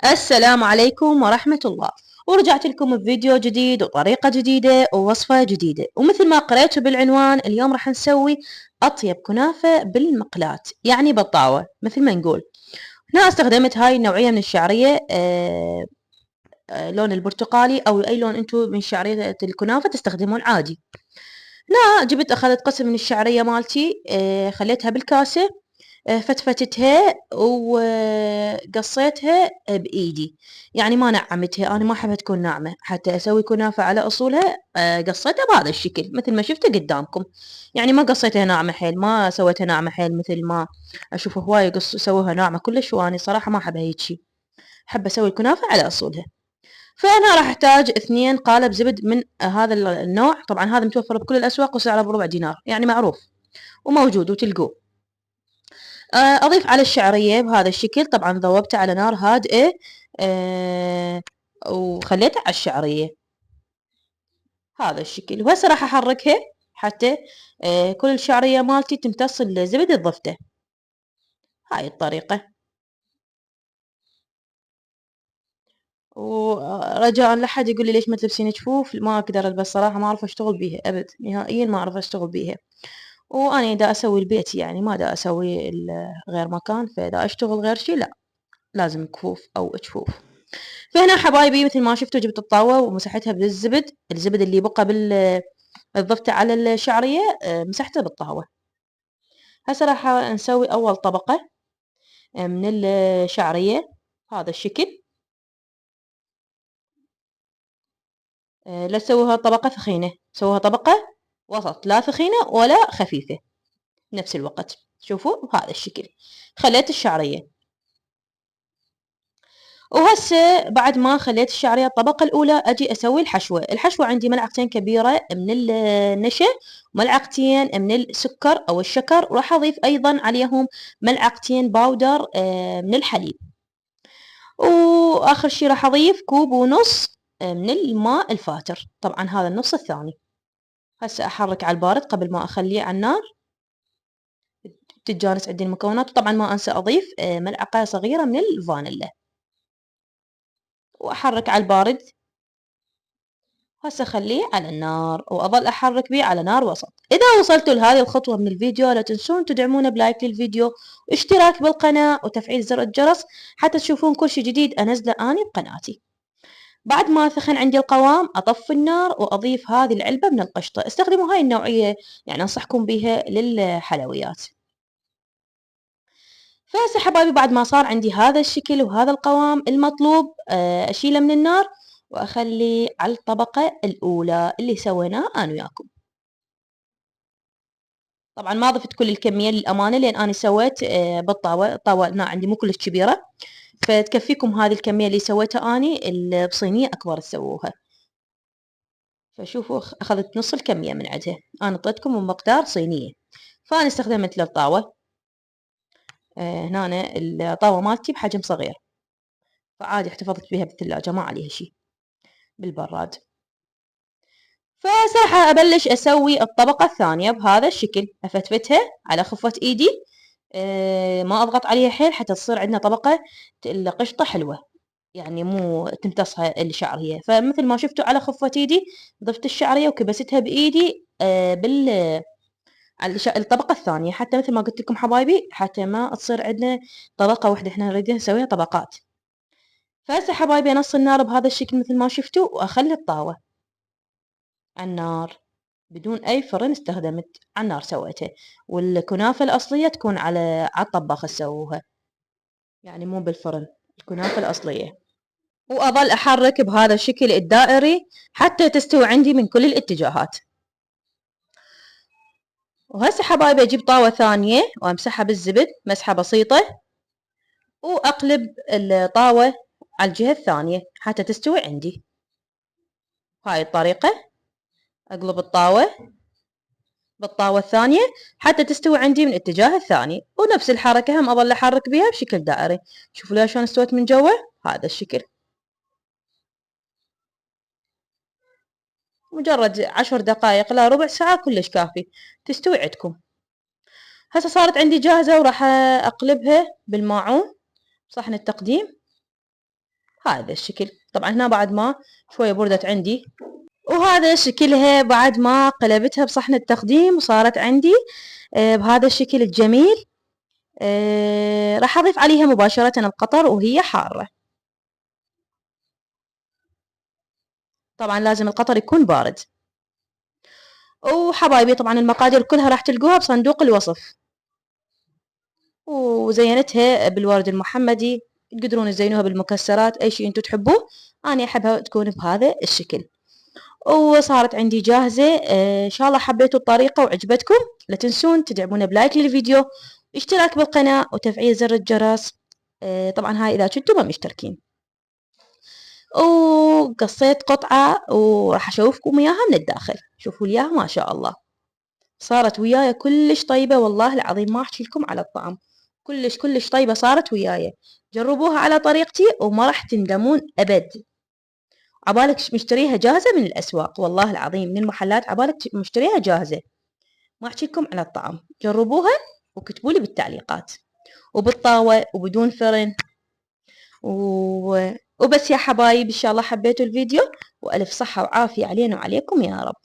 السلام عليكم ورحمة الله. ورجعت لكم بفيديو جديد وطريقة جديدة ووصفة جديدة، ومثل ما قريتوا بالعنوان اليوم راح نسوي أطيب كنافة بالمقلاة، يعني بالطاوة مثل ما نقول. هنا استخدمت هاي النوعية من الشعرية، لون البرتقالي أو أي لون أنتو من شعرية الكنافة تستخدمون عادي. هنا أخذت قسم من الشعرية مالتي، خليتها بالكاسة، فتفتتها وقصيتها بإيدي، يعني ما نعمتها، أنا ما أحبها تكون ناعمة حتى أسوي كنافة على أصولها. قصيتها بهذا الشكل مثل ما شفتوا قدامكم، يعني ما قصيتها ناعمة حيل، ما سويتها ناعمة حيل مثل ما أشوف هواية يسووها ناعمة كلش، وأنا صراحة ما أحبها هيجي، أحب أسوي الكنافة على أصولها. فأنا راح أحتاج 2 قالب زبد من هذا النوع، طبعا هذا متوفر بكل الأسواق وسعره بربع دينار، يعني معروف وموجود وتلقوه. أضيف على الشعرية بهذا الشكل، طبعا ذوبته على نار هادئة، أه وخليته على الشعرية هذا الشكل. وهسه راح أحركها حتى كل الشعرية مالتي تمتص الزبد اللي ضفته، هاي الطريقة. ورجاء لا حد يقول لي ليش ما تلبسين جفوف، ما أقدر ألبس صراحة، ما أعرف أشتغل بيها أبد، نهائيا ما أعرف أشتغل بيها. وأنا دا أسوي البيت، يعني ما دا أسوي غير مكان، فدا أشتغل غير شي لا، لازم كفوف أو جفوف. فهنا حبايبي مثل ما شفتوا جبت الطاوة ومسحتها بالزبد، الزبد اللي بقى ضفته على الشعرية، مسحته بالطاوة. هسه راح نسوي أول طبقة من الشعرية هذا الشكل. لا تسووها طبقة ثخينة، سووها طبقة وسط، لا ثخينة ولا خفيفة، نفس الوقت. شوفوا هذا الشكل، خليت الشعرية. وهسه بعد ما خليت الشعرية الطبقة الأولى أجي أسوي الحشوة عندي ملعقتين كبيرة من النشا، ملعقتين من السكر أو الشكر، وراح أضيف أيضا عليهم ملعقتين باودر من الحليب. وآخر شي راح أضيف كوب ونص من الماء الفاتر، طبعا هذا النص الثاني. هسه أحرك على البارد قبل ما أخليه على النار تتجانس عندي المكونات. وطبعا ما أنسى أضيف ملعقة صغيرة من الفانيلا، وأحرك على البارد. هسه اخليه على النار واظل احرك بيه على نار وسط. اذا وصلتوا لهذه الخطوة من الفيديو لا تنسون تدعمونا بلايك للفيديو واشتراك بالقناة وتفعيل زر الجرس حتى تشوفون كل شي جديد انزله اني بقناتي. بعد ما ثخن عندي القوام اطفي النار واضيف هذه العلبة من القشطة، استخدموا هاي النوعية، يعني انصحكم بها للحلويات. فهسه حبايبي بعد ما صار عندي هذا الشكل وهذا القوام المطلوب، اشيله من النار واخليه على الطبقة الاولى اللي سويناه انا وياكم. طبعا ما ضفت كل الكمية للأمانة، لأن أنا سويت بالطاوة، الطاوة هنا عندي مو كلش كبيرة، فتكفيكم هذه الكمية اللي سويتها أني بصينية أكبر تسووها. فشوفوا أخذت نص الكمية من عندها، أنا أعطيتكم بمقدار صينية، فأنا استخدمت للطاوة. هنا الطاوة مالتي بحجم صغير، فعادي احتفظت بها بالثلاجة ما عليها شي بالبراد. فراح أبلش أسوي الطبقة الثانية بهذا الشكل، أفتفتها على خفة إيدي، ما أضغط عليها حيل حتى تصير عندنا طبقة القشطة حلوة، يعني مو تمتصها الشعرية. فمثل ما شفتوا على خفة إيدي ضفت الشعرية وكبستها بإيدي على الطبقة الثانية، حتى مثل ما قلت لكم حبايبي حتى ما تصير عندنا طبقة واحدة، احنا نريد نسويها طبقات. فهسه حبايبي نص النار بهذا الشكل مثل ما شفتوا، وأخلي الطاوة على النار بدون أي فرن، استخدمت على النار سويتها. والكنافة الأصلية تكون على الطباخ تسووها، يعني مو بالفرن، الكنافة الأصلية. وأظل أحرك بهذا الشكل الدائري حتى تستوي عندي من كل الاتجاهات. وهسه حبايبي أجيب طاوة ثانية وأمسحها بالزبد مسحة بسيطة، وأقلب الطاوة على الجهة الثانية حتى تستوي عندي. هاي الطريقة أقلب الطاوة بالطاوة الثانية حتى تستوي عندي من الاتجاه الثاني، ونفس الحركة هم أظل أحرك بها بشكل دائري. شوفوا لها شلون استوت من جوا هذا الشكل. مجرد 10 دقائق لا ربع ساعة كلش كافي تستوي عندكم. هسه صارت عندي جاهزة وراح أقلبها بالماعون صحن التقديم. هذا الشكل. طبعا هنا بعد ما شوية بردت عندي، وهذا شكلها بعد ما قلبتها بصحن التقديم وصارت عندي بهذا الشكل الجميل. راح أضيف عليها مباشرة القطر وهي حارة. طبعا لازم القطر يكون بارد. وحبايبي طبعا المقادير كلها راح تلقوها بصندوق الوصف. وزينتها بالورد المحمدي، تقدرون تزينوها بالمكسرات، أي شيء انتو تحبوه. أنا أحبها تكون بهذا الشكل. وصارت عندي جاهزة. إن شاء الله حبيتوا الطريقة وعجبتكم. لا تنسون تدعمونا بلايك للفيديو، اشتراك بالقناة، وتفعيل زر الجرس. طبعا هاي إذا كنتم ما مشتركين. وقصيت قطعة وراح أشوفكم إياها من الداخل. شوفوا لي إياها ما شاء الله، صارت وياي كلش طيبة والله العظيم، ما أحكي لكم على الطعم. كلش كلش طيبة صارت وياي. جربوها على طريقتي وما راح تندمون أبد. عبالك مشتريها جاهزة من الأسواق، والله العظيم من المحلات عبالك مشتريها جاهزة. ما أحكي لكم على الطعم. جربوها وكتبوا لي بالتعليقات. وبالطاوة وبدون فرن وبس يا حبايب. إن شاء الله حبيتوا الفيديو، وألف صحة وعافية علينا وعليكم يا رب.